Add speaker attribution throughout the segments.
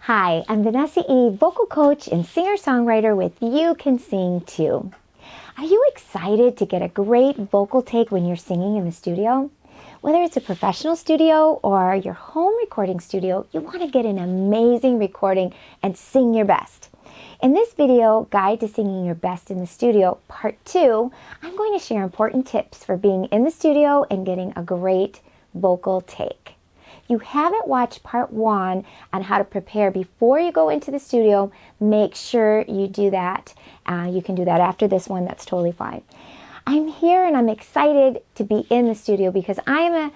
Speaker 1: Hi, I'm Vanessa E, vocal coach and singer-songwriter with You Can Sing Too. Are you excited to get a great vocal take when you're singing in the studio? Whether it's a professional studio or your home recording studio, you want to get an amazing recording and sing your best. In this video, Guide to Singing Your Best in the Studio, Part 2, I'm going to share important tips for being in the studio and getting a great vocal take. If you haven't watched Part 1 on how to prepare before you go into the studio, make sure you do that. You can do that after this one. That's totally fine. I'm here and I'm excited to be in the studio because I'm a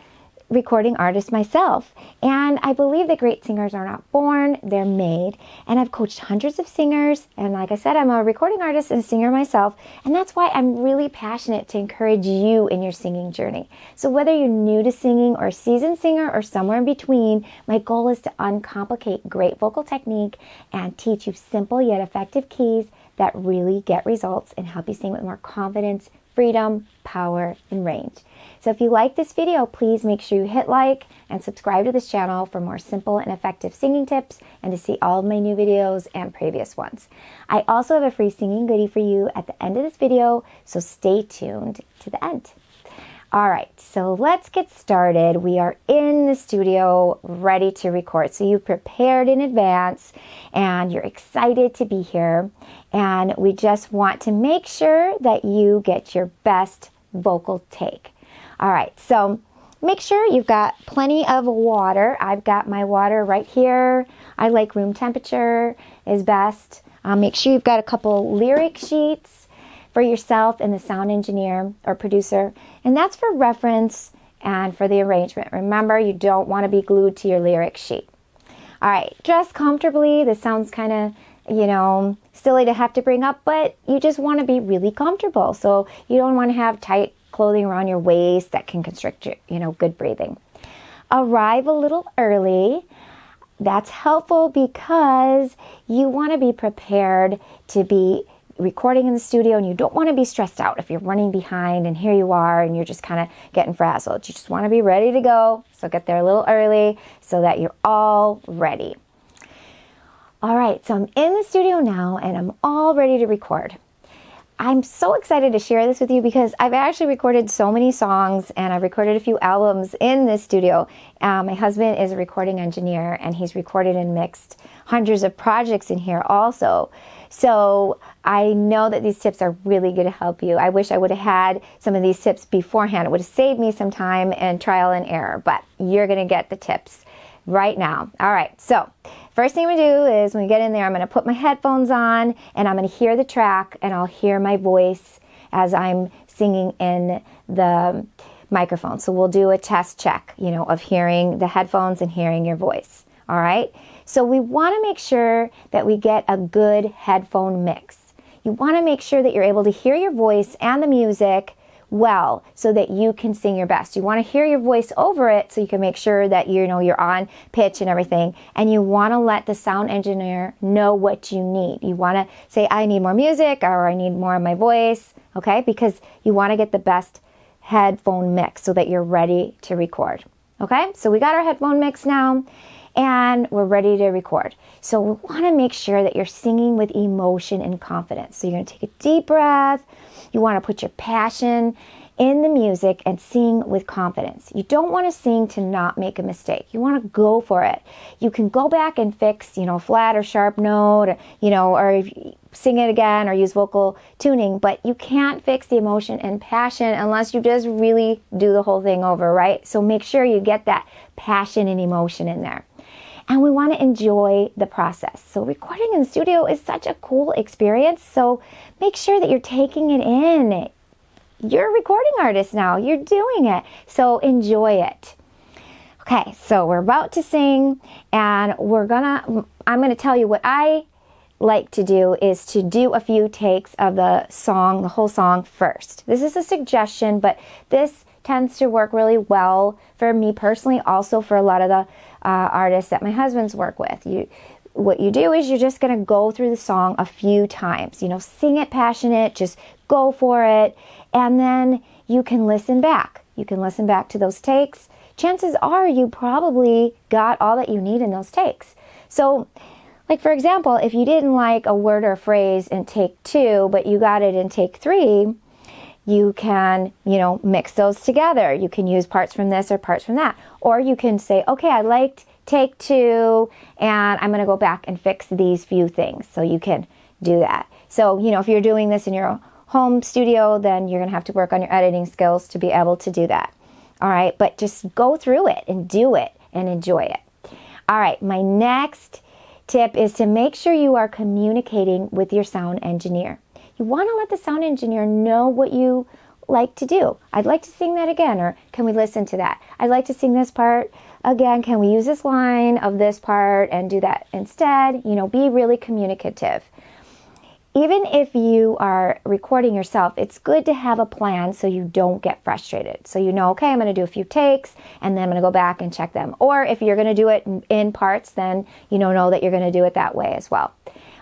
Speaker 1: recording artist myself, and I believe that great singers are not born, they're made. And I've coached hundreds of singers, and like I said, I'm a recording artist and a singer myself, and that's why I'm really passionate to encourage you in your singing journey. So whether you're new to singing or a seasoned singer or somewhere in between, my goal is to uncomplicate great vocal technique and teach you simple yet effective keys that really get results and help you sing with more confidence, freedom, power, and range. So if you like this video, please make sure you hit like and subscribe to this channel for more simple and effective singing tips and to see all of my new videos and previous ones. I also have a free singing goodie for you at the end of this video, so stay tuned to the end. All right, so let's get started. We are in the studio ready to record. So you've prepared in advance and you're excited to be here. And we just want to make sure that you get your best vocal take. All right, so make sure you've got plenty of water. I've got my water right here. I like room temperature is best. Make sure you've got a couple lyric sheets for yourself and the sound engineer or producer. And that's for reference and for the arrangement. Remember, you don't want to be glued to your lyric sheet. All right, dress comfortably. This sounds kind of, silly to have to bring up, but you just want to be really comfortable. So you don't want to have tight clothing around your waist that can constrict your, good breathing. Arrive a little early. That's helpful because you want to be prepared to be recording in the studio, and you don't want to be stressed out if you're running behind and here you are and you're just kind of getting frazzled. You just want to be ready to go. So get there a little early so that you're all ready. All right, so I'm in the studio now and I'm all ready to record. I'm so excited to share this with you because I've actually recorded so many songs and I've recorded a few albums in this studio. My husband is a recording engineer and he's recorded and mixed hundreds of projects in here also. So I know that these tips are really going to help you. I wish I would have had some of these tips beforehand. It would have saved me some time and trial and error, but you're going to get the tips right now. All right, so first thing I'm going to do is when we get in there, I'm going to put my headphones on and I'm going to hear the track and I'll hear my voice as I'm singing in the microphone. So we'll do a test check, of hearing the headphones and hearing your voice. All right, so we want to make sure that we get a good headphone mix. You want to make sure that you're able to hear your voice and the music well so that you can sing your best. You want to hear your voice over it so you can make sure that you're on pitch and everything, and you want to let the sound engineer know what you need. You want to say, I need more music or I need more of my voice, okay? Because you want to get the best headphone mix so that you're ready to record. Okay, so we got our headphone mix now and we're ready to record. So we want to make sure that you're singing with emotion and confidence. So you're going to take a deep breath. You want to put your passion in the music and sing with confidence. You don't want to sing to not make a mistake. You want to go for it. You can go back and fix, flat or sharp note, or sing it again or use vocal tuning, but you can't fix the emotion and passion unless you just really do the whole thing over, right? So make sure you get that passion and emotion in there. And we want to enjoy the process. So recording in the studio is such a cool experience. So make sure that you're taking it in. You're a recording artist now. You're doing it. So enjoy it. Okay, so we're about to sing and I'm gonna tell you what I like to do is to do a few takes of the song, the whole song first. This is a suggestion, but this tends to work really well for me personally, also for a lot of the artists that my husband's work with. What you do is you're just going to go through the song a few times, sing it passionate, just go for it, and then you can listen back. You can listen back to those takes. Chances are you probably got all that you need in those takes. So Like, for example, if you didn't like a word or phrase in take 2, but you got it in take 3, you can, mix those together. You can use parts from this or parts from that. Or you can say, okay, I liked take 2, and I'm going to go back and fix these few things. So you can do that. So, if you're doing this in your home studio, then you're going to have to work on your editing skills to be able to do that. All right, but just go through it and do it and enjoy it. All right, my next tip is to make sure you are communicating with your sound engineer. You want to let the sound engineer know what you like to do. I'd like to sing that again, or can we listen to that? I'd like to sing this part again. Can we use this line of this part and do that instead? Be really communicative. Even if you are recording yourself, it's good to have a plan so you don't get frustrated. So okay, I'm going to do a few takes and then I'm going to go back and check them. Or if you're going to do it in parts, then know that you're going to do it that way as well.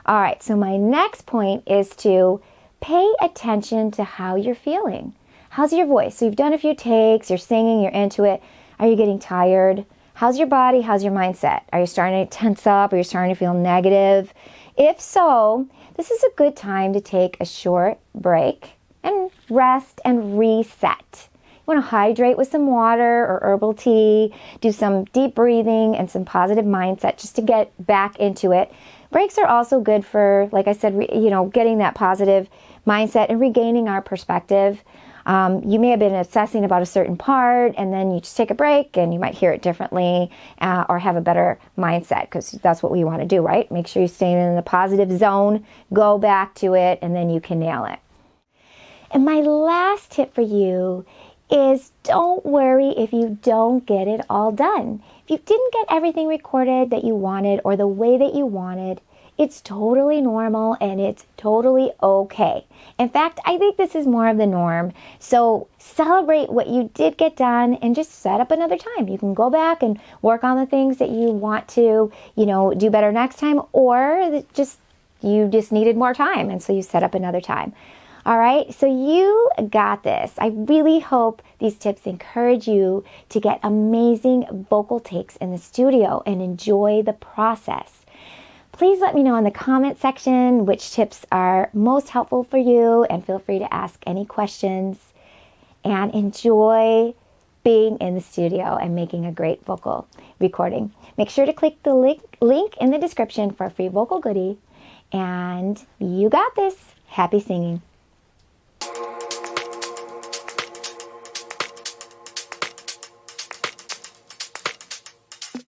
Speaker 1: All right, so my next point is to pay attention to how you're feeling. How's your voice? So you've done a few takes, you're singing, you're into it. Are you getting tired? How's your body? How's your mindset? Are you starting to tense up? Are you starting to feel negative? If so, this is a good time to take a short break and rest and reset. You want to hydrate with some water or herbal tea, do some deep breathing and some positive mindset just to get back into it. Breaks are also good for, like I said, getting that positive mindset and regaining our perspective. You may have been obsessing about a certain part and then you just take a break and you might hear it differently or have a better mindset, because that's what we want to do, right? Make sure you stay in the positive zone, go back to it, and then you can nail it. And my last tip for you is don't worry if you don't get it all done. If you didn't get everything recorded that you wanted or the way that you wanted, it's totally normal and it's totally okay. In fact, I think this is more of the norm. So celebrate what you did get done and just set up another time. You can go back and work on the things that you want to, do better next time, or you just needed more time and so you set up another time. All right, so you got this. I really hope these tips encourage you to get amazing vocal takes in the studio and enjoy the process. Please let me know in the comment section which tips are most helpful for you, and feel free to ask any questions, and enjoy being in the studio and making a great vocal recording. Make sure to click the link in the description for a free vocal goodie, and you got this. Happy singing.